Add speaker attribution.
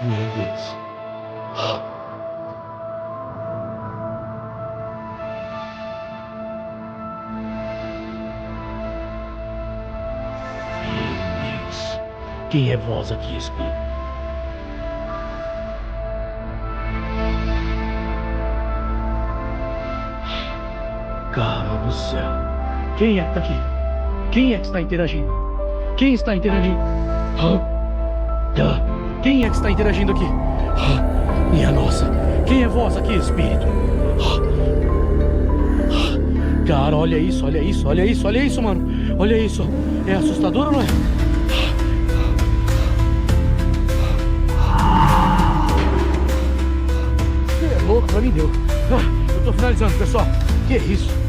Speaker 1: Meu Deus. Meu Deus. Quem é vós aqui, espírito? Cara do céu. Quem é que tá aqui? Quem é que está interagindo? Quem está interagindo? Quem é que está interagindo aqui? Minha nossa. Quem é vós aqui, espírito? Cara, olha isso, olha isso, olha isso, olha isso, mano. Olha isso. É assustador ou não é? Você é louco, pra mim deu. Eu tô finalizando, pessoal. Que isso?